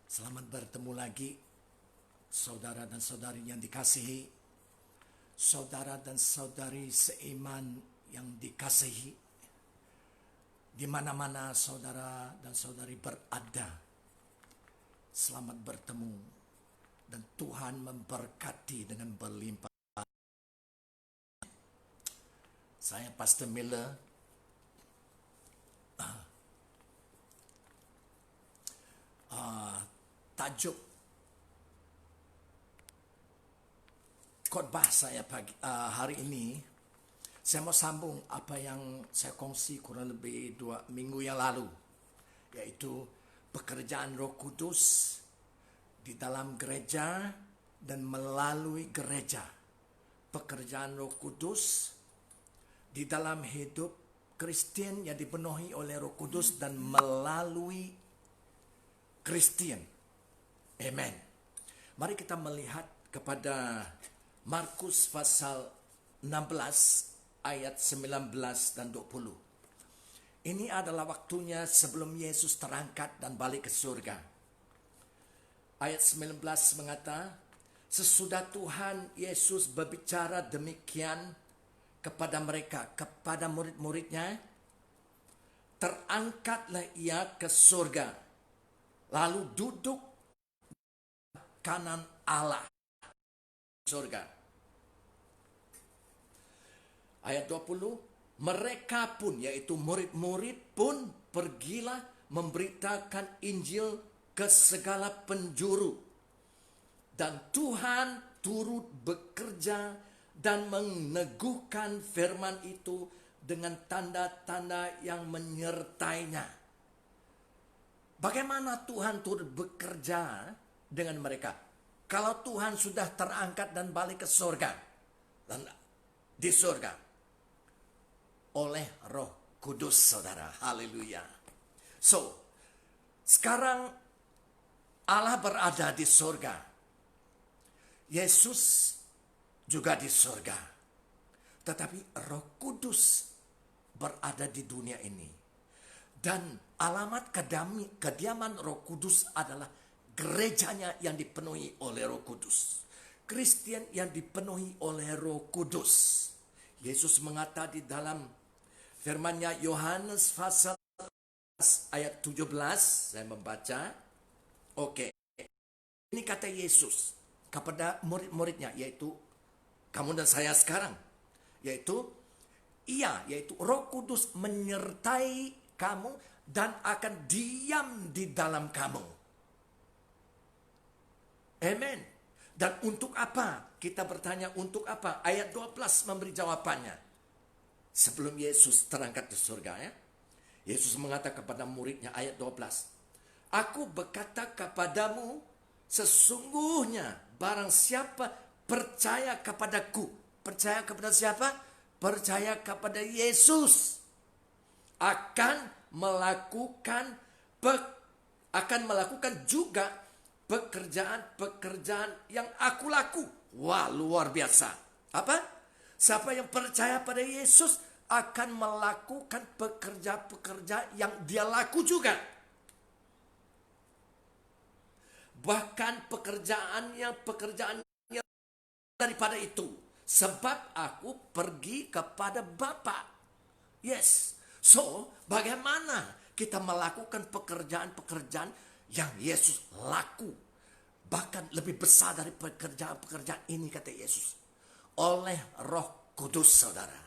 Selamat bertemu lagi, saudara dan saudari yang dikasihi, saudara dan saudari seiman yang dikasihi, di mana-mana saudara dan saudari berada. Selamat bertemu dan Tuhan memberkati dengan berlimpah. Saya Pastor Miller. Tajuk khotbah saya hari ini, saya mau sambung apa yang saya kongsi kurang lebih 2 minggu yang lalu, yaitu pekerjaan Roh Kudus di dalam gereja dan melalui gereja. Pekerjaan Roh Kudus di dalam hidup Kristen yang dipenuhi oleh Roh Kudus dan melalui Kristen. Amen. Mari kita melihat kepada Markus pasal 16 ayat 19 dan 20. Ini adalah waktunya sebelum Yesus terangkat dan balik ke surga. Ayat 19 mengata, sesudah Tuhan Yesus berbicara demikian kepada mereka, kepada murid-muridnya, terangkatlah ia ke surga, lalu duduk kanan Allah surga. Ayat 20, mereka pun, yaitu murid-murid pun pergilah memberitakan Injil ke segala penjuru. Dan Tuhan turut bekerja dan meneguhkan firman itu dengan tanda-tanda yang menyertainya. Bagaimana Tuhan turut bekerja dengan mereka? Kalau Tuhan sudah terangkat dan balik ke surga, dan di surga oleh Roh Kudus, saudara. Haleluya. So, sekarang Allah berada di surga. Yesus juga di surga. Tetapi Roh Kudus berada di dunia ini. Dan alamat kediaman Roh Kudus adalah gerejanya yang dipenuhi oleh Roh Kudus. Kristen yang dipenuhi oleh Roh Kudus. Yesus mengata di dalam firman-Nya Yohanes pasal ayat 17, saya membaca. Oke. Ini kata Yesus kepada murid-muridnya, yaitu kamu dan saya sekarang. Yaitu Roh Kudus menyertai kamu dan akan diam di dalam kamu. Amen. Dan untuk apa? Kita bertanya untuk apa? Ayat 12 memberi jawabannya. Sebelum Yesus terangkat ke surga, ya. Yesus mengatakan kepada muridnya, ayat 12. Aku berkata kepadamu, sesungguhnya barang siapa percaya kepadaku. Percaya kepada siapa? Percaya kepada Yesus. Akan melakukan juga pekerjaan-pekerjaan yang aku laku. Wah, luar biasa. Apa? Siapa yang percaya pada Yesus akan melakukan pekerjaan-pekerjaan yang dia laku juga. Bahkan pekerjaan yang daripada itu. Sebab aku pergi kepada Bapa. Yes. So, bagaimana kita melakukan pekerjaan-pekerjaan yang Yesus laku? Bahkan lebih besar dari pekerjaan-pekerjaan ini, kata Yesus. Oleh Roh Kudus, saudara.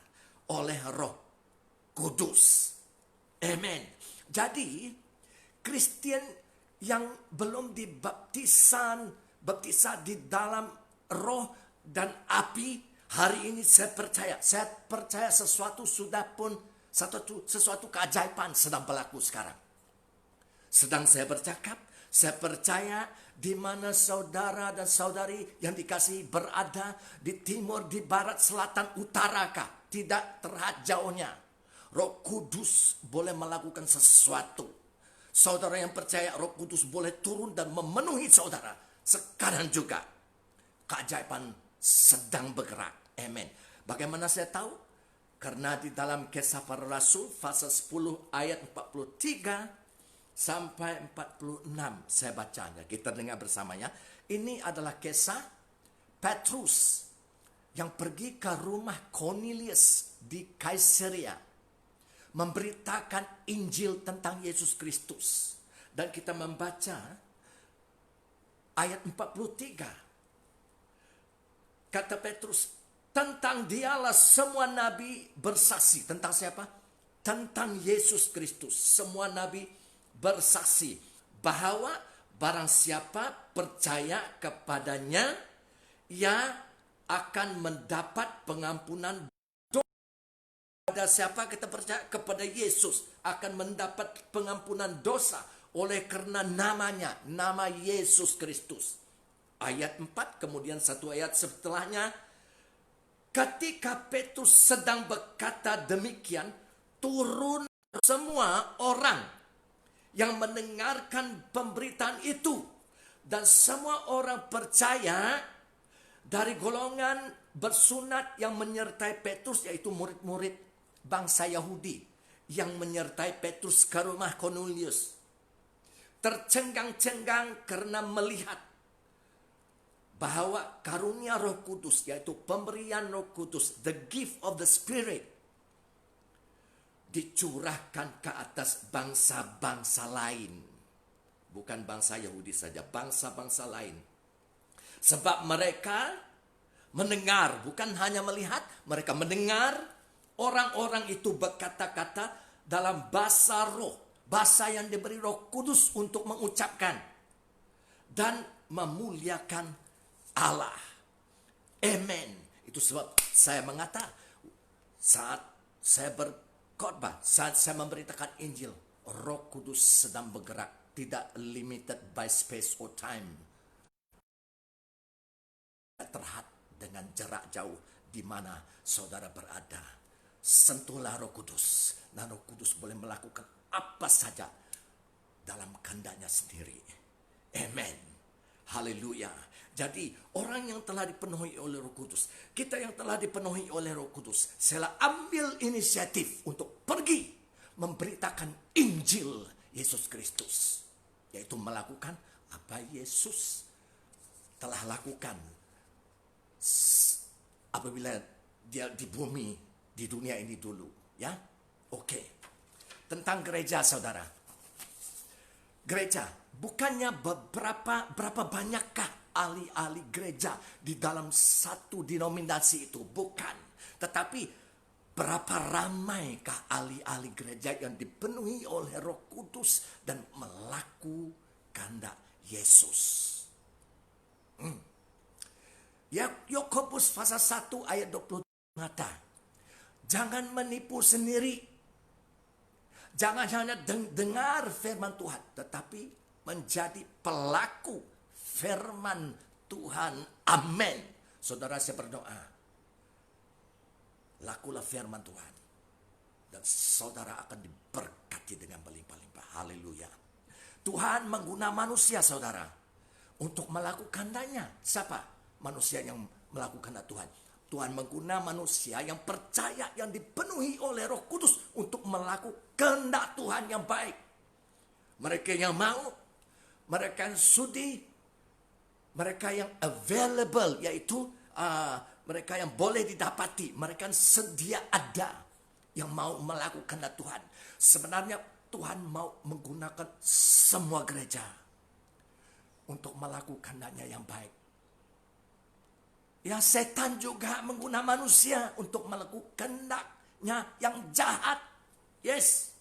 Oleh Roh Kudus. Amen. Jadi, Kristen yang belum dibaptisan di dalam roh dan api, hari ini saya percaya sesuatu keajaiban sedang berlaku sekarang. Sedang saya bercakap, saya percaya di mana saudara dan saudari yang dikasihi berada, di timur, di barat, selatan, utara kah, tidak terlihat jauhnya. Roh Kudus boleh melakukan sesuatu. Saudara yang percaya, Roh Kudus boleh turun dan memenuhi saudara. Sekarang juga keajaiban sedang bergerak. Amen. Bagaimana saya tahu? Karena di dalam Kisah Para Rasul pasal 10 ayat 43, sampai 46 saya bacanya. Kita dengar bersamanya. Ini adalah kisah Petrus yang pergi ke rumah Cornelius di Kaisarea memberitakan Injil tentang Yesus Kristus. Dan kita membaca ayat 43. Kata Petrus, tentang dialah semua nabi bersaksi. Tentang siapa? Tentang Yesus Kristus. Semua nabi bersaksi bahwa barang siapa percaya kepadanya, ia akan mendapat pengampunan dosa. Pada siapa kita percaya? Kepada Yesus akan mendapat pengampunan dosa oleh karena namanya, nama Yesus Kristus. Ayat 4, kemudian satu ayat setelahnya, ketika Petrus sedang berkata demikian, turun semua orang yang mendengarkan pemberitaan itu, dan semua orang percaya dari golongan bersunat yang menyertai Petrus, yaitu murid-murid bangsa Yahudi yang menyertai Petrus ke rumah Cornelius. Tercengang-cengang karena melihat bahwa karunia Roh Kudus, yaitu pemberian Roh Kudus, the gift of the Spirit, dicurahkan ke atas bangsa-bangsa lain. Bukan bangsa Yahudi saja, bangsa-bangsa lain. Sebab mereka mendengar, bukan hanya melihat, mereka mendengar orang-orang itu berkata-kata dalam bahasa roh, bahasa yang diberi Roh Kudus untuk mengucapkan dan memuliakan Allah. Amen. Itu sebab saya mengatakan saat saya berkhotbah, saat saya memberitakan Injil, Roh Kudus sedang bergerak, tidak limited by space or time. Terhad dengan jarak jauh di mana saudara berada. Sentuhlah Roh Kudus, dan Roh Kudus boleh melakukan apa saja dalam kehendaknya sendiri. Amen. Haleluya. Jadi orang yang telah dipenuhi oleh Roh Kudus, kita yang telah dipenuhi oleh Roh Kudus, saya ambil inisiatif untuk pergi memberitakan Injil Yesus Kristus, yaitu melakukan apa Yesus telah lakukan apabila dia di bumi, di dunia ini dulu, ya. Oke. Tentang gereja, saudara. Gereja, bukannya berapa banyakkah ahli-ahli gereja di dalam satu denominasi itu? Bukan. Tetapi berapa ramaikah ahli-ahli gereja yang dipenuhi oleh Roh Kudus dan melakukan kehendak Yesus. Yakobus pasal 1 ayat 20 mengata, jangan menipu sendiri. Jangan hanya dengar firman Tuhan, tetapi menjadi pelaku firman Tuhan. Amin. Saudara, saya berdoa, lakulah firman Tuhan, dan saudara akan diberkati dengan berlimpah-limpah. Haleluya. Tuhan menggunakan manusia, saudara, untuk melakukan kehendaknya. Siapa? Manusia yang melakukan Tuhan. Tuhan menggunakan manusia yang percaya, yang dipenuhi oleh Roh Kudus untuk melakukan kehendak Tuhan yang baik. Mereka yang mau, mereka yang sudi, mereka yang available, yaitu mereka yang boleh didapati, mereka yang sedia ada, yang mau melakukan kehendak Tuhan. Sebenarnya Tuhan mau menggunakan semua gereja untuk melakukan kehendaknya yang baik. Ya, setan juga menggunakan manusia untuk melakukan kehendaknya yang jahat. Yes.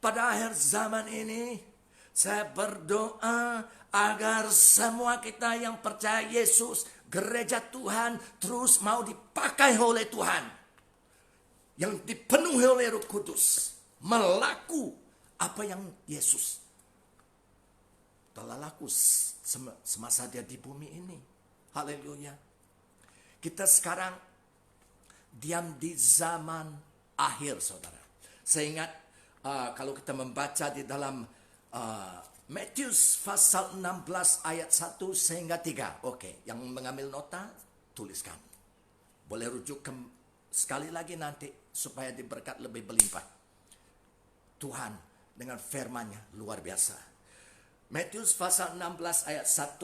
Pada akhir zaman ini, saya berdoa agar semua kita yang percaya Yesus, gereja Tuhan, terus mau dipakai oleh Tuhan, yang dipenuhi oleh Roh Kudus, melakukan apa yang Yesus telah laku semasa dia di bumi ini. Haleluya. Kita sekarang diam di zaman akhir, saudara. Saya ingat kalau kita membaca di dalam Matius pasal 16 ayat 1 sehingga 3. Oke, yang mengambil nota tuliskan. Boleh rujuk sekali lagi nanti supaya diberkat lebih berlimpah. Tuhan dengan firman-Nya luar biasa. Matius pasal 16 ayat 1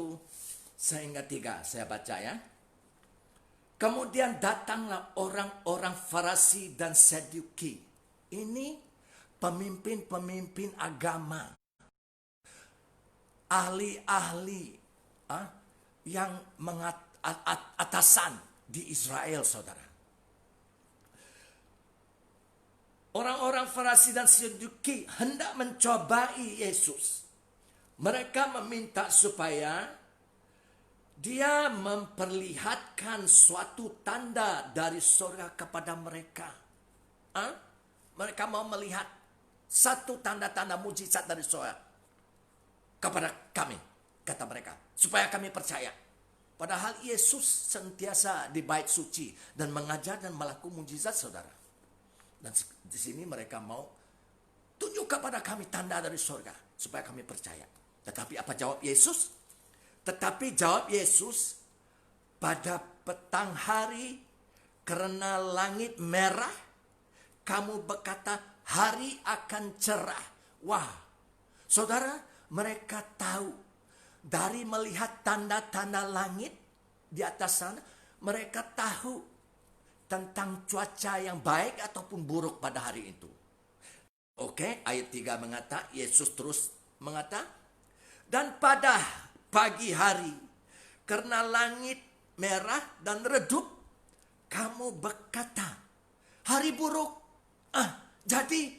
sehingga 3 saya baca ya. Kemudian datanglah orang-orang Farisi dan Saduki. Ini pemimpin-pemimpin agama, ahli-ahli yang atasan di Israel, saudara. Orang-orang Farisi dan Saduki hendak mencobai Yesus. Mereka meminta supaya dia memperlihatkan suatu tanda dari surga kepada mereka. Mereka mau melihat satu tanda-tanda mujizat dari surga kepada kami, kata mereka, supaya kami percaya. Padahal Yesus sentiasa di bait suci dan mengajar dan melakukan mujizat, saudara. Dan di sini mereka mau tunjuk kepada kami tanda dari surga supaya kami percaya. Tetapi apa jawab Yesus? Tetapi jawab Yesus, pada petang hari karena langit merah, kamu berkata hari akan cerah. Wah, saudara, mereka tahu dari melihat tanda-tanda langit di atas sana, mereka tahu tentang cuaca yang baik ataupun buruk pada hari itu. Oke, ayat 3 mengata, Yesus terus mengata, dan pada pagi hari karena langit merah dan redup, kamu berkata hari buruk. Jadi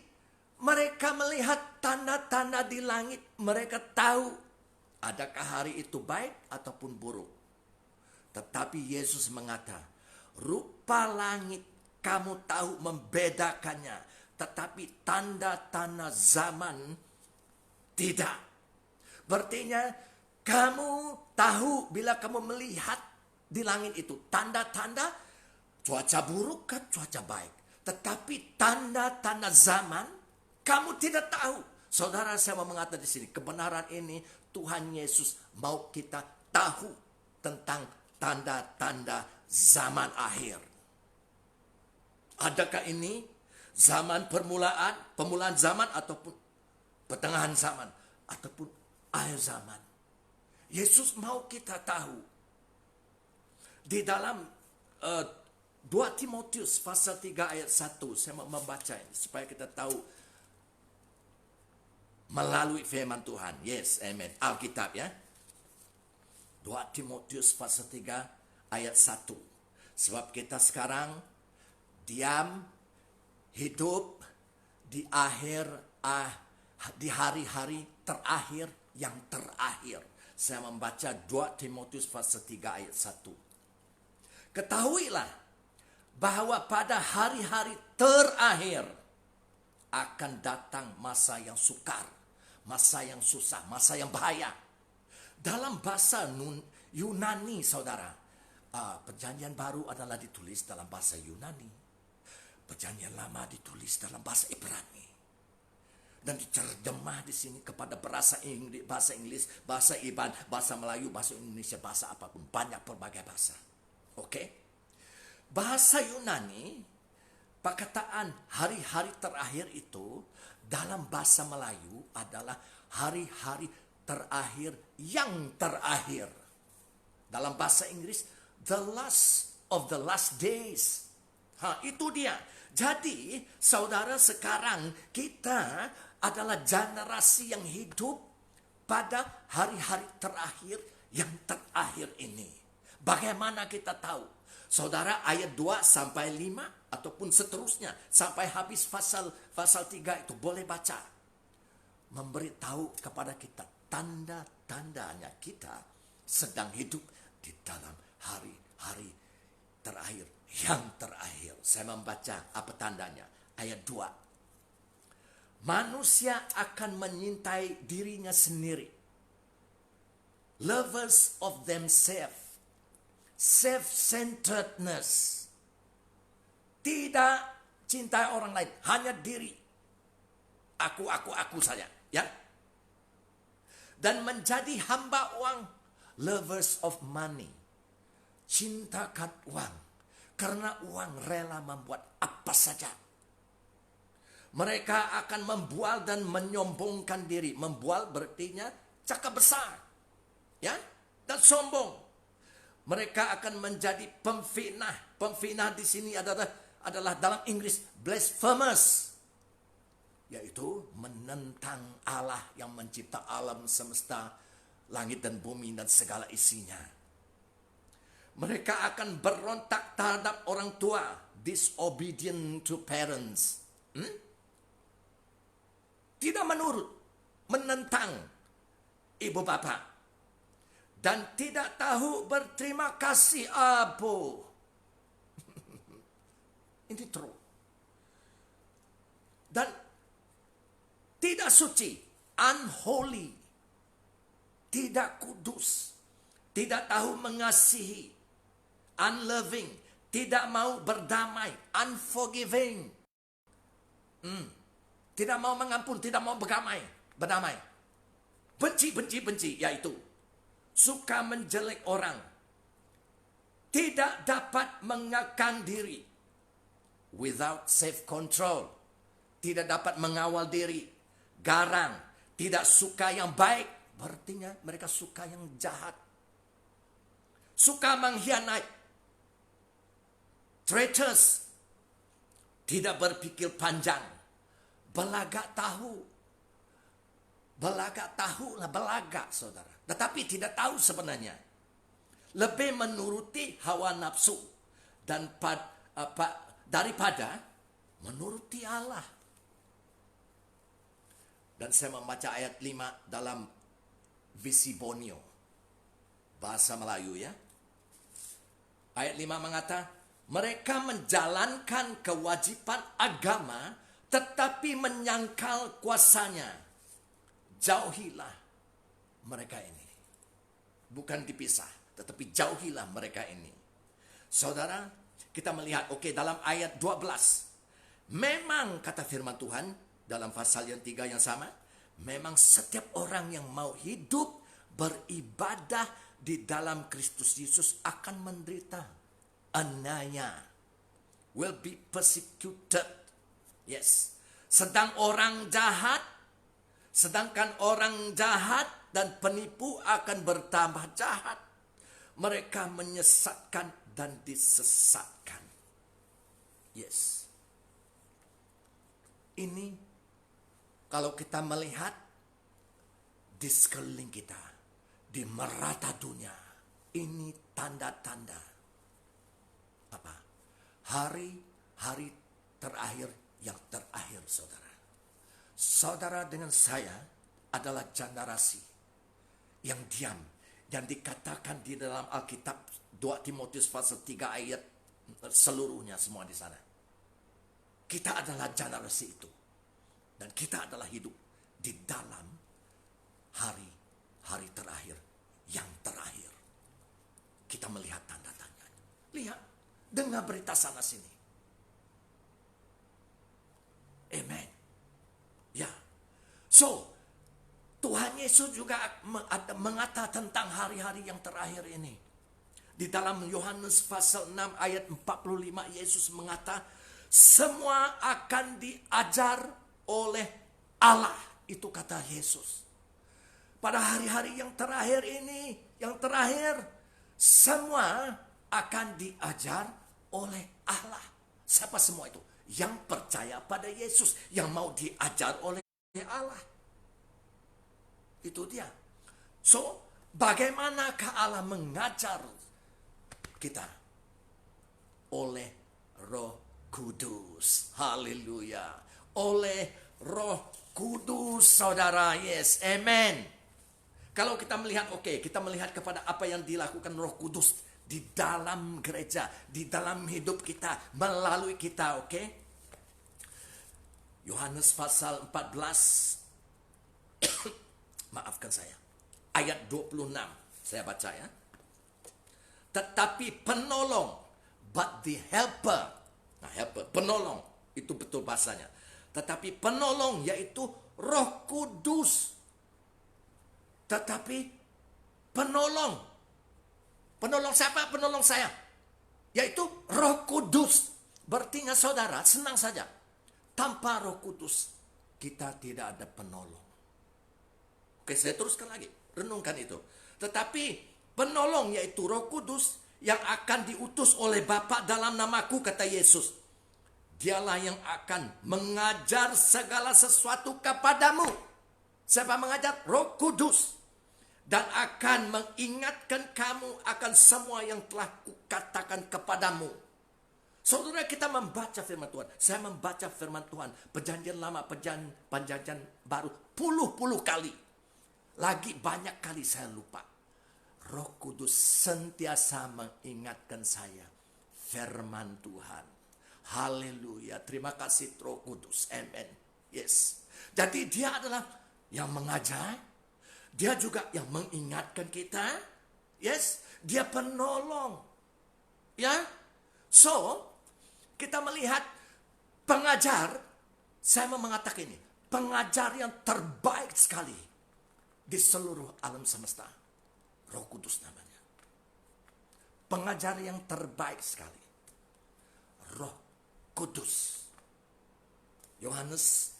mereka melihat tanda-tanda di langit, mereka tahu adakah hari itu baik ataupun buruk. Tetapi Yesus mengata, rupa langit kamu tahu membedakannya, tetapi tanda-tanda zaman tidak. Berartinya kamu tahu bila kamu melihat di langit itu tanda-tanda cuaca buruk kan cuaca baik. Tetapi tanda-tanda zaman kamu tidak tahu. Saudara, saya mau mengatakan di sini kebenaran ini Tuhan Yesus mau kita tahu tentang tanda-tanda zaman akhir. Adakah ini zaman pemulaan zaman ataupun pertengahan zaman ataupun akhir zaman? Yesus mau kita tahu. Di dalam 2 Timotius pasal 3 ayat 1, saya mau membaca ini supaya kita tahu melalui firman Tuhan. Yes, amen. Alkitab ya. 2 Timotius pasal 3 ayat 1. Sebab kita sekarang diam, hidup di di hari-hari terakhir yang terakhir. Saya membaca 2 Timotius pasal 3 ayat 1. Ketahuilah bahwa pada hari-hari terakhir akan datang masa yang sukar, masa yang susah, masa yang bahaya. Dalam bahasa Yunani, saudara, perjanjian baru adalah ditulis dalam bahasa Yunani. Perjanjian lama ditulis dalam bahasa Ibrani. Dan diterjemah di sini kepada bahasa Inggris, bahasa Iban, bahasa Melayu, bahasa Indonesia, bahasa apapun. Banyak berbagai bahasa. Oke? Bahasa Yunani, perkataan hari-hari terakhir itu dalam bahasa Melayu adalah hari-hari terakhir yang terakhir. Dalam bahasa Inggris, the last of the last days. Itu dia. Jadi, saudara, sekarang kita adalah generasi yang hidup pada hari-hari terakhir yang terakhir ini. Bagaimana kita tahu? Saudara, ayat 2 sampai 5 ataupun seterusnya sampai habis pasal 3 itu boleh baca. Memberitahu kepada kita tanda-tandanya kita sedang hidup di dalam hari-hari terakhir yang terakhir. Saya membaca apa tandanya. Ayat 2. Manusia akan menyintai dirinya sendiri. Lovers of themselves. Self-centeredness. Tidak cintai orang lain, hanya diri. Aku saja, ya. Dan menjadi hamba uang. Lovers of money. Cintakan uang. Karena uang rela membuat apa saja. Mereka akan membual dan menyombongkan diri. Membual berartinya cakap besar, ya, dan sombong. Mereka akan menjadi pemfitnah. Pemfitnah di sini adalah dalam Inggris blasphemous, yaitu menentang Allah yang mencipta alam semesta, langit dan bumi dan segala isinya. Mereka akan berontak terhadap orang tua, disobedient to parents. Tidak menurut, menentang ibu bapa, dan tidak tahu berterima kasih Abu. Ini true. Dan tidak suci, unholy, tidak kudus, tidak tahu mengasihi, unloving, tidak mau berdamai, unforgiving. Tidak mau mengampun, tidak mau berdamai. Benci, yaitu suka menjelek orang. Tidak dapat mengekang diri. Without self-control. Tidak dapat mengawal diri. Garang. Tidak suka yang baik. Berartinya mereka suka yang jahat. Suka mengkhianati. Traitors. Tidak berpikir panjang. Belagak tahu lah, belagak saudara. Tetapi tidak tahu sebenarnya. Lebih menuruti hawa nafsu dan daripada menuruti Allah. Dan saya membaca ayat 5 dalam Visibonio, bahasa Melayu ya. Ayat 5 mengatakan, mereka menjalankan kewajiban agama tetapi menyangkal kuasanya. Jauhilah mereka ini. Bukan dipisah, tetapi jauhilah mereka ini. Saudara, kita melihat, dalam ayat 12. Memang kata firman Tuhan, dalam pasal yang 3 yang sama, memang setiap orang yang mau hidup beribadah di dalam Kristus Yesus akan menderita aniaya. Will be persecuted. Yes. Sedangkan orang jahat dan penipu akan bertambah jahat. Mereka menyesatkan dan disesatkan. Yes. Ini kalau kita melihat di sekeliling kita, di merata dunia, ini tanda-tanda apa? Hari terakhir yang terakhir, saudara. Saudara dengan saya adalah generasi yang diam, yang dikatakan di dalam Alkitab 2 Timotius pasal 3 ayat seluruhnya semua di sana. Kita adalah generasi itu. Dan kita adalah hidup di dalam hari terakhir yang terakhir. Kita melihat tanda-tanda. Lihat, dengar berita sana sini. Amen. Ya. So, Tuhan Yesus juga mengatakan tentang hari-hari yang terakhir ini. Di dalam Yohanes pasal 6 ayat 45, Yesus mengatakan, semua akan diajar oleh Allah. Itu kata Yesus. Pada hari-hari yang terakhir ini, yang terakhir, semua akan diajar oleh Allah. Siapa semua itu? Yang percaya pada Yesus, yang mau diajar oleh Allah. Itu dia. So, bagaimanakah Allah mengajar kita? Oleh Roh Kudus. Haleluya. Oleh Roh Kudus, saudara. Yes, amen. Kalau kita melihat, kita melihat kepada apa yang dilakukan Roh Kudus di dalam gereja, di dalam hidup kita, melalui kita, Yohanes pasal 14, maafkan saya, ayat 26, saya baca ya. Tetapi penolong, but the helper, penolong, itu betul bahasanya. Tetapi penolong, yaitu Roh Kudus. Tetapi penolong siapa? Penolong saya, yaitu Roh Kudus. Berarti saudara, senang saja. Tanpa Roh Kudus, kita tidak ada penolong. Oke, saya teruskan lagi. Renungkan itu. Tetapi penolong yaitu Roh Kudus yang akan diutus oleh Bapa dalam namaku, kata Yesus. Dialah yang akan mengajar segala sesuatu kepadamu. Siapa mengajar? Roh Kudus. Dan akan mengingatkan kamu akan semua yang telah kukatakan kepadamu. Saudara, kita membaca firman Tuhan. Saya membaca firman Tuhan. Perjanjian lama, perjanjian baru. Puluh-puluh kali. Lagi banyak kali saya lupa. Roh Kudus sentiasa mengingatkan saya. Firman Tuhan. Haleluya. Terima kasih Roh Kudus. Amen. Yes. Jadi dia adalah yang mengajar. Dia juga yang mengingatkan kita. Yes. Dia penolong. Ya. So, kita melihat pengajar. Saya mau mengatakan ini. Pengajar yang terbaik sekali. Di seluruh alam semesta. Roh Kudus namanya. Pengajar yang terbaik sekali. Roh Kudus. Yohanes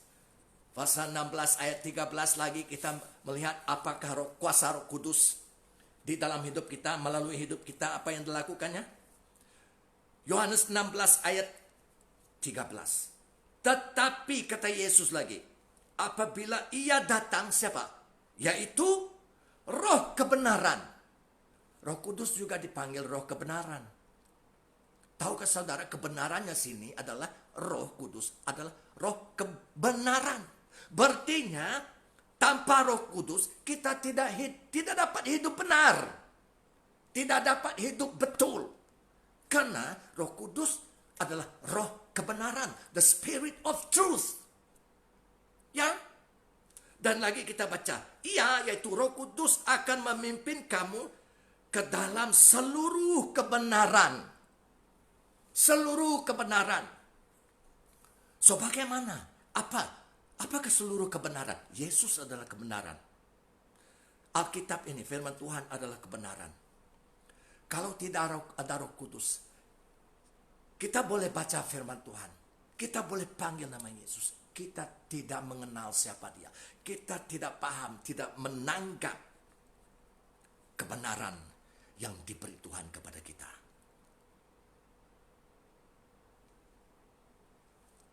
pasal 16 ayat 13 lagi kita melihat apakah kuasa Roh Kudus di dalam hidup kita, melalui hidup kita, apa yang dilakukannya. Yohanes 16 ayat 13. Tetapi kata Yesus lagi, apabila ia datang, siapa? Yaitu Roh kebenaran. Roh Kudus juga dipanggil Roh kebenaran. Tahukah saudara, kebenarannya sini adalah Roh Kudus, adalah Roh kebenaran. Berartinya tanpa Roh Kudus kita tidak dapat hidup benar. Tidak dapat hidup betul. Karena Roh Kudus adalah Roh kebenaran, the Spirit of Truth. Ya. Dan lagi kita baca, ia yaitu Roh Kudus akan memimpin kamu ke dalam seluruh kebenaran. Seluruh kebenaran. So bagaimana? Apakah seluruh kebenaran? Yesus adalah kebenaran. Alkitab ini, firman Tuhan adalah kebenaran. Kalau tidak ada Roh Kudus, kita boleh baca firman Tuhan. Kita boleh panggil nama Yesus. Kita tidak mengenal siapa dia. Kita tidak paham, tidak menanggap kebenaran yang diberi Tuhan kepada kita.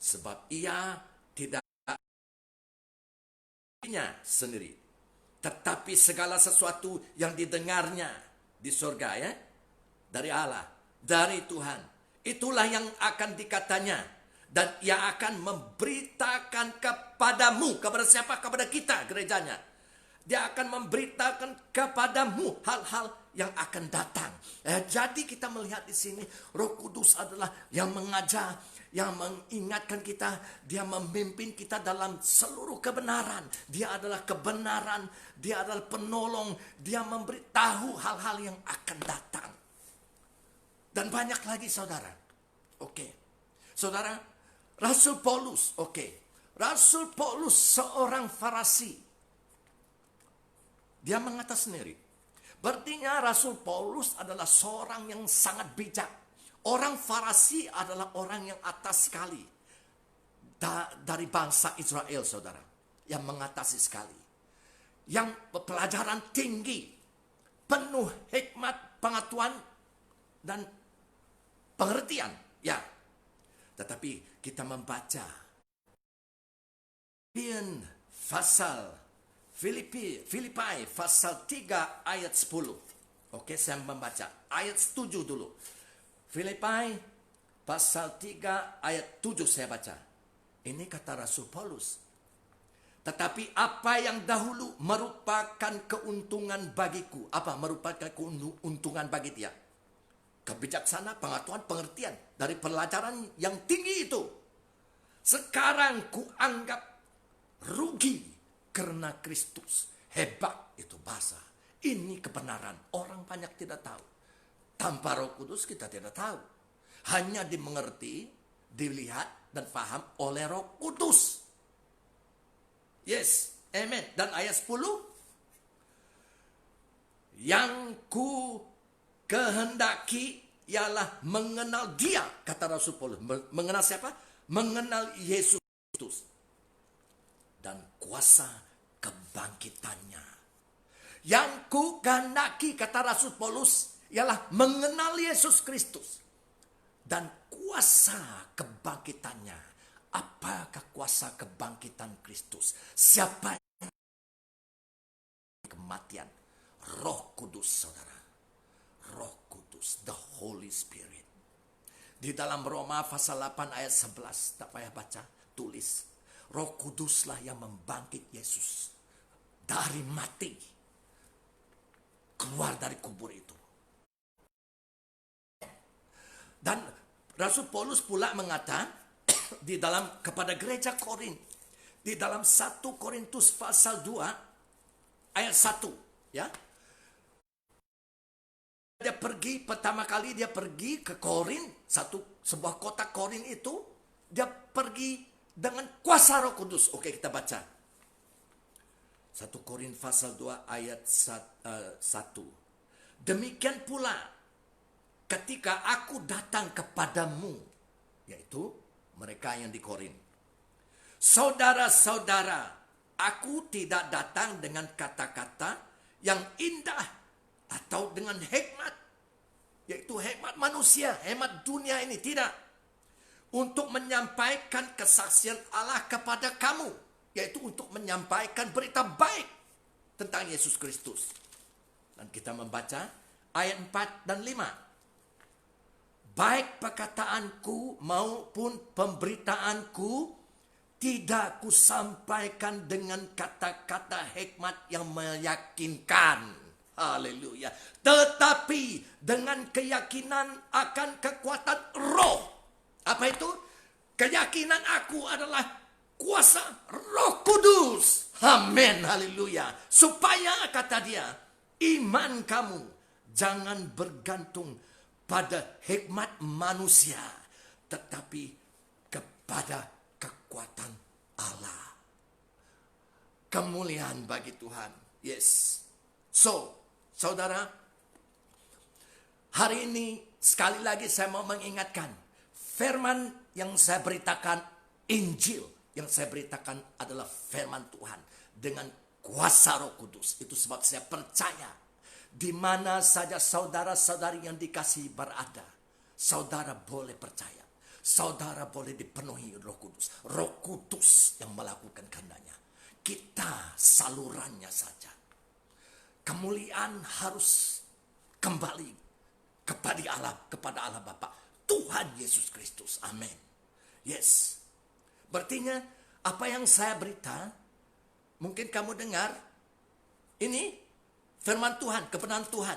Sebab ia tidak sendiri, tetapi segala sesuatu yang didengarnya di surga, ya, dari Allah, dari Tuhan, itulah yang akan dikatanya, dan ia akan memberitakan kepadamu. Kepada siapa? Kepada kita, gerejanya. Dia akan memberitakan kepadamu hal-hal yang akan datang. Jadi kita melihat di sini Roh Kudus adalah yang mengajar, yang mengingatkan kita, dia memimpin kita dalam seluruh kebenaran. Dia adalah kebenaran, dia adalah penolong, dia memberitahu hal-hal yang akan datang. Dan banyak lagi saudara. Oke. Saudara, Rasul Paulus, Rasul Paulus seorang Farisi. Dia mengatakan sendiri. Berartinya Rasul Paulus adalah seorang yang sangat bijak. Orang Farisi adalah orang yang atas sekali dari bangsa Israel, saudara. Yang mengatasi sekali. Yang pelajaran tinggi. Penuh hikmat, pengetahuan, dan pengertian. Ya. Tetapi kita membaca Filipi pasal 3 ayat 10. Oke, saya membaca ayat 7 dulu. Filipi pasal 3 ayat 7 saya baca. Ini kata Rasul Paulus. Tetapi apa yang dahulu merupakan keuntungan bagiku. Apa merupakan keuntungan bagi dia? Kebijaksanaan, pengetahuan, pengertian dari pelajaran yang tinggi itu. Sekarang kuanggap rugi karena Kristus. Hebat itu bahasa. Ini kebenaran. Orang banyak tidak tahu. Tanpa Roh Kudus kita tidak tahu. Hanya dimengerti, dilihat, dan paham oleh Roh Kudus. Yes, amen. Dan ayat 10. Yang ku kehendaki ialah mengenal dia, kata Rasul Paulus. Mengenal siapa? Mengenal Yesus Kristus dan kuasa kebangkitannya. Yang kugandaki, kata Rasul Paulus, ialah mengenal Yesus Kristus dan kuasa kebangkitannya. Apakah kuasa kebangkitan Kristus? Siapa yang kematian? Roh Kudus, saudara. Roh Kudus, the Holy Spirit. Di dalam Roma pasal 8 ayat 11, tak payah baca, tulis. Roh Kuduslah yang membangkit Yesus dari mati, keluar dari kubur itu. Dan Rasul Paulus pula mengatakan di dalam kepada gereja Korin, di dalam 1 Korintus pasal 2 ayat 1, ya. Dia pergi pertama kali, dia pergi ke Korin, sebuah kota Korin itu, dia pergi dengan kuasa Roh Kudus. Oke, kita baca 1 Korin pasal 2 ayat 1. Demikian pula ketika aku datang kepadamu, yaitu mereka yang di Korin, saudara-saudara, aku tidak datang dengan kata-kata yang indah atau dengan hikmat, yaitu hikmat manusia, hikmat dunia ini, tidak. Untuk menyampaikan kesaksian Allah kepada kamu, yaitu untuk menyampaikan berita baik tentang Yesus Kristus. Dan kita membaca ayat 4 dan 5. Baik perkataanku maupun pemberitaanku tidak kusampaikan dengan kata-kata hikmat yang meyakinkan. Haleluya. Tetapi dengan keyakinan akan kekuatan roh. Apa itu? Keyakinan aku adalah kuasa Roh Kudus. Amin. Haleluya. Supaya, kata dia, iman kamu jangan bergantung pada hikmat manusia, tetapi kepada kekuatan Allah. Kemuliaan bagi Tuhan. Yes. So, saudara, hari ini sekali lagi saya mau mengingatkan, firman yang saya beritakan, Injil yang saya beritakan adalah firman Tuhan dengan kuasa Roh Kudus. Itu sebab saya percaya di mana saja saudara-saudari yang dikasihi berada, saudara boleh percaya. Saudara boleh dipenuhi Roh Kudus. Roh Kudus yang melakukan kehendaknya. Kita salurannya saja. Kemuliaan harus kembali kepada Allah Bapa, Tuhan Yesus Kristus. Amin. Yes. Berartinya apa yang saya berita, mungkin kamu dengar, ini firman Tuhan, kebenaran Tuhan.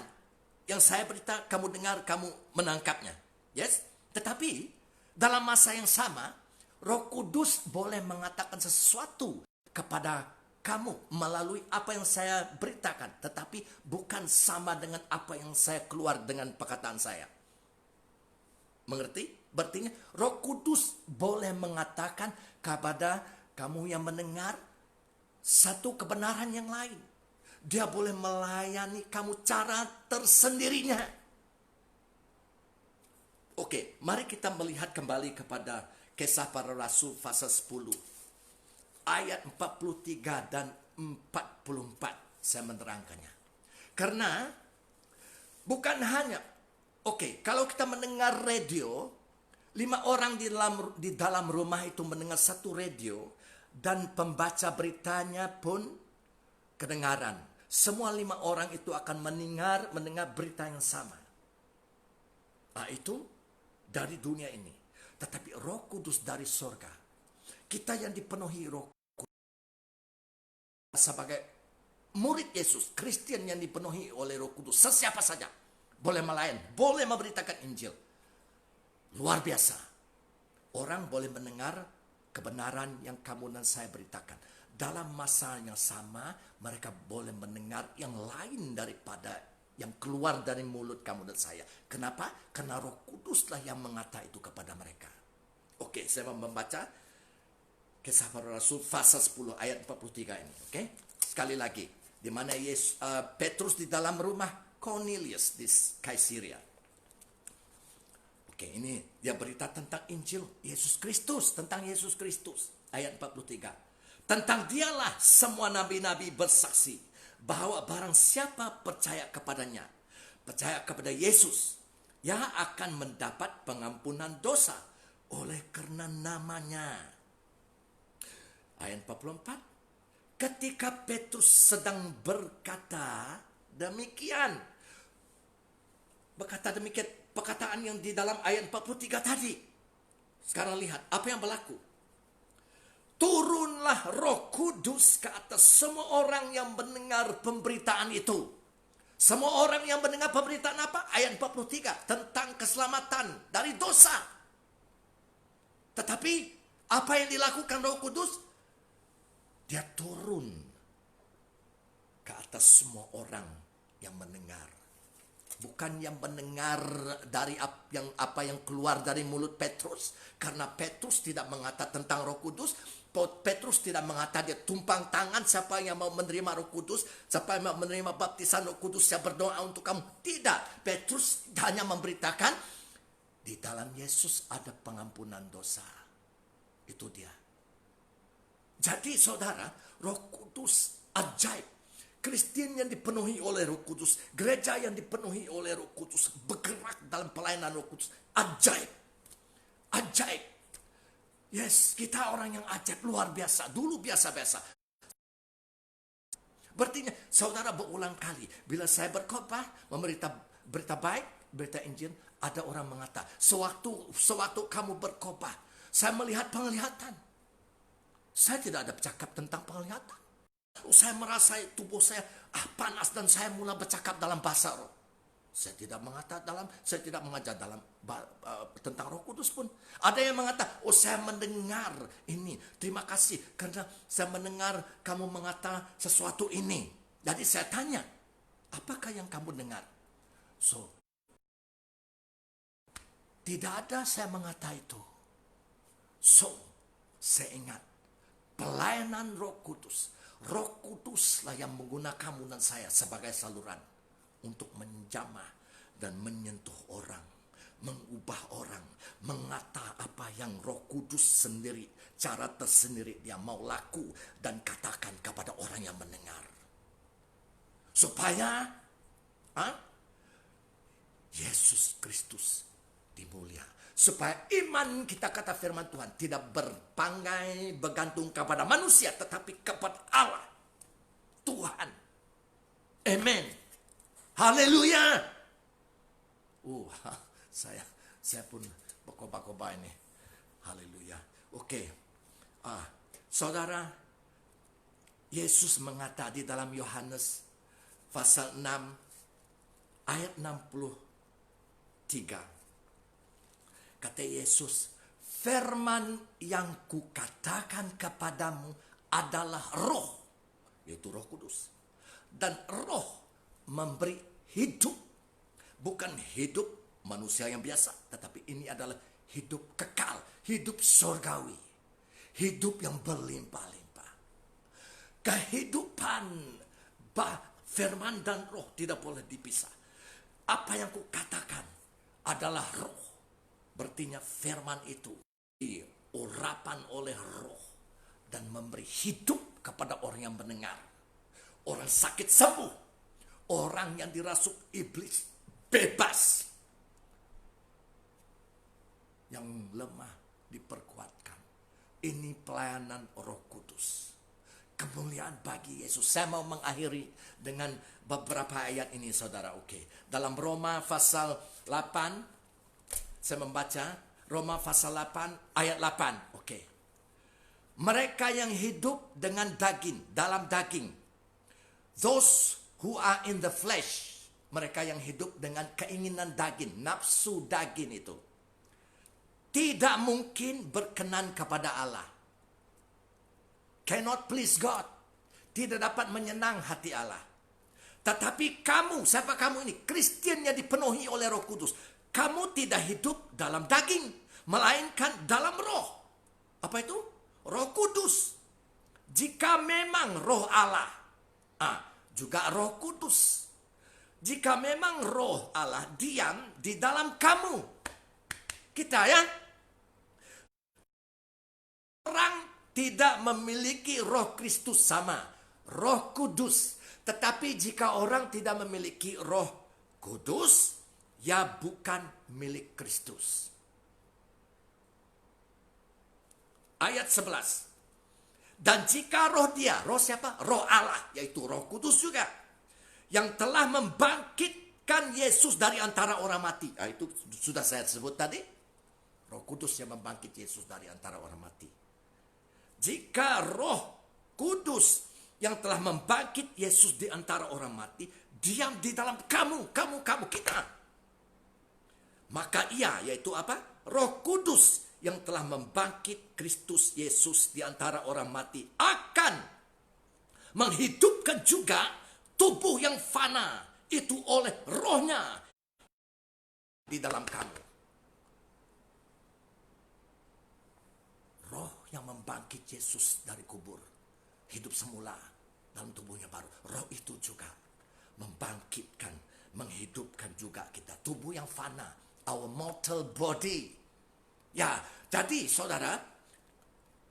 Yang saya berita, kamu dengar, kamu menangkapnya. Yes. Tetapi dalam masa yang sama, Roh Kudus boleh mengatakan sesuatu kepada kamu melalui apa yang saya beritakan, tetapi bukan sama dengan apa yang saya keluar dengan perkataan saya. Mengerti? Berarti Roh Kudus boleh mengatakan kepada kamu yang mendengar satu kebenaran yang lain. Dia boleh melayani kamu cara tersendirinya. Oke, mari kita melihat kembali kepada Kisah Para Rasul pasal 10. Ayat 43 dan 44 saya menerangkannya. Karena bukan hanya, kalau kita mendengar radio, 5 orang di dalam rumah itu mendengar satu radio, dan pembaca beritanya pun kedengaran. Semua 5 orang itu akan mendengar berita yang sama. Nah, itu dari dunia ini. Tetapi Roh Kudus dari surga, kita yang dipenuhi Roh sebagai murid Yesus, Kristen yang dipenuhi oleh Roh Kudus, sesiapa saja boleh melayani, boleh memberitakan Injil. Luar biasa. Orang boleh mendengar kebenaran yang kamu dan saya beritakan. Dalam masa yang sama, mereka boleh mendengar yang lain daripada yang keluar dari mulut kamu dan saya. Kenapa? Karena Roh Kuduslah yang mengatakan itu kepada mereka. Oke, saya mau membaca Kisah Para Rasul pasal 10 ayat 43 ini. Oke? Sekali lagi, di mana Petrus di dalam rumah Cornelius di Kaisarea. Oke, ini dia berita tentang Injil Yesus Kristus, tentang Yesus Kristus. Ayat 43. Tentang dialah semua nabi-nabi bersaksi bahwa barang siapa percaya kepadanya, percaya kepada Yesus, ia akan mendapat pengampunan dosa oleh karena namanya. Ayat 44. Ketika Petrus sedang berkata demikian, perkataan yang di dalam ayat 43 tadi. Sekarang lihat apa yang berlaku. Turunlah Roh Kudus ke atas semua orang yang mendengar pemberitaan itu. Semua orang yang mendengar pemberitaan apa? Ayat 43 tentang keselamatan dari dosa. Tetapi apa yang dilakukan Roh Kudus? Dia turun ke atas semua orang yang mendengar. Bukan yang mendengar dari apa yang keluar dari mulut Petrus. Karena Petrus tidak mengatakan tentang Roh Kudus. Petrus tidak mengatakan dia tumpang tangan siapa yang mau menerima Roh Kudus. Siapa yang mau menerima baptisan Roh Kudus, saya berdoa untuk kamu. Tidak. Petrus hanya memberitakan di dalam Yesus ada pengampunan dosa. Itu dia. Jadi saudara, Roh Kudus ajaib. Kristen yang dipenuhi oleh Roh Kudus, gereja yang dipenuhi oleh Roh Kudus, bergerak dalam pelayanan Roh Kudus, ajaib. Ajaib. Yes, kita orang yang ajaib, luar biasa. Dulu biasa-biasa. Berarti saudara berulang kali, bila saya berkhotbah, memberita berita baik, berita Injil, ada orang mengatakan, sewaktu kamu berkhotbah, saya melihat penglihatan. Saya tidak ada bercakap tentang penglihatan. Saya merasa tubuh saya panas dan saya mulai bercakap dalam bahasa roh. Saya tidak mengajar dalam tentang Roh Kudus pun. Ada yang mengatakan, saya mendengar ini. Terima kasih karena saya mendengar kamu mengatakan sesuatu ini. Jadi saya tanya, apakah yang kamu dengar? Tidak ada saya mengatakan itu. Saya ingat pelayanan Roh Kudus. Roh Kuduslah yang menggunakan kamu dan saya sebagai saluran untuk menjamah dan menyentuh orang, mengubah orang, mengata apa yang Roh Kudus sendiri, cara tersendiri dia mau laku dan katakan kepada orang yang mendengar. Supaya Yesus Kristus dimulia. Supaya iman kita, kata firman Tuhan, tidak bergantung kepada manusia, tetapi kepada Allah, Tuhan. Amen. Haleluya. Saya pun berkobar-kobar ini. Haleluya. Oke. Saudara, Yesus mengatakan di dalam Yohanes pasal 6 ayat 63. Kata Yesus, firman yang kukatakan kepadamu adalah roh, yaitu Roh Kudus. Dan roh memberi hidup, bukan hidup manusia yang biasa, tetapi ini adalah hidup kekal, hidup surgawi, hidup yang berlimpah-limpah. Kehidupan firman dan roh tidak boleh dipisah. Apa yang kukatakan adalah roh. Berartinya firman itu diurapan oleh roh dan memberi hidup kepada orang yang mendengar. Orang sakit sembuh, orang yang dirasuk iblis bebas, yang lemah diperkuatkan. Ini pelayanan Roh Kudus. Kemuliaan bagi Yesus. Saya mau mengakhiri dengan beberapa ayat ini, saudara. Oke. Dalam Roma pasal 8, saya membaca Roma pasal 8 ayat 8. Oke. Mereka yang hidup dengan daging, dalam daging. Those who are in the flesh. Mereka yang hidup dengan keinginan daging, nafsu daging itu. Tidak mungkin berkenan kepada Allah. Cannot please God. Tidak dapat menyenang hati Allah. Tetapi kamu, siapa kamu ini? Kristen yang dipenuhi oleh Roh Kudus. Kamu tidak hidup dalam daging, melainkan dalam roh. Apa itu? Roh Kudus. Jika memang roh Allah, juga Roh Kudus. Jika memang roh Allah diam di dalam kamu, kita ya. Orang tidak memiliki Roh Kristus sama, Roh Kudus. Tetapi jika orang tidak memiliki Roh Kudus, ya bukan milik Kristus. Ayat 11. Dan jika roh dia, roh siapa? Roh Allah, yaitu Roh Kudus juga, yang telah membangkitkan Yesus dari antara orang mati. Nah, itu sudah saya sebut tadi. Roh Kudus yang membangkit Yesus dari antara orang mati. Jika Roh Kudus yang telah membangkit Yesus di antara orang mati diam di dalam kamu, kita, maka ia, yaitu apa? Roh Kudus yang telah membangkit Kristus Yesus di antara orang mati akan menghidupkan juga tubuh yang fana itu oleh rohnya di dalam kamu. Roh yang membangkit Yesus dari kubur, hidup semula dalam tubuhnya baru. Roh itu juga membangkitkan, menghidupkan juga kita. Tubuh yang fana, our mortal body. Ya, jadi saudara,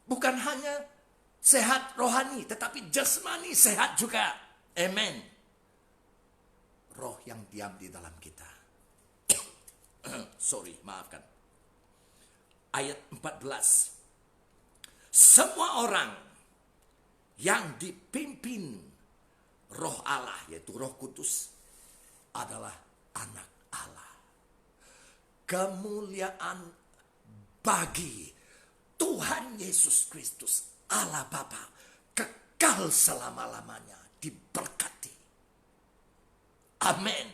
bukan hanya sehat rohani, tetapi jasmani sehat juga. Amen. Roh yang diam di dalam kita. Sorry, maafkan. Ayat 14. Semua orang yang dipimpin Roh Allah, yaitu Roh Kudus, adalah anak Allah. Kemuliaan bagi Tuhan Yesus Kristus, Allah Bapa, kekal selama-lamanya, diberkati. Amin.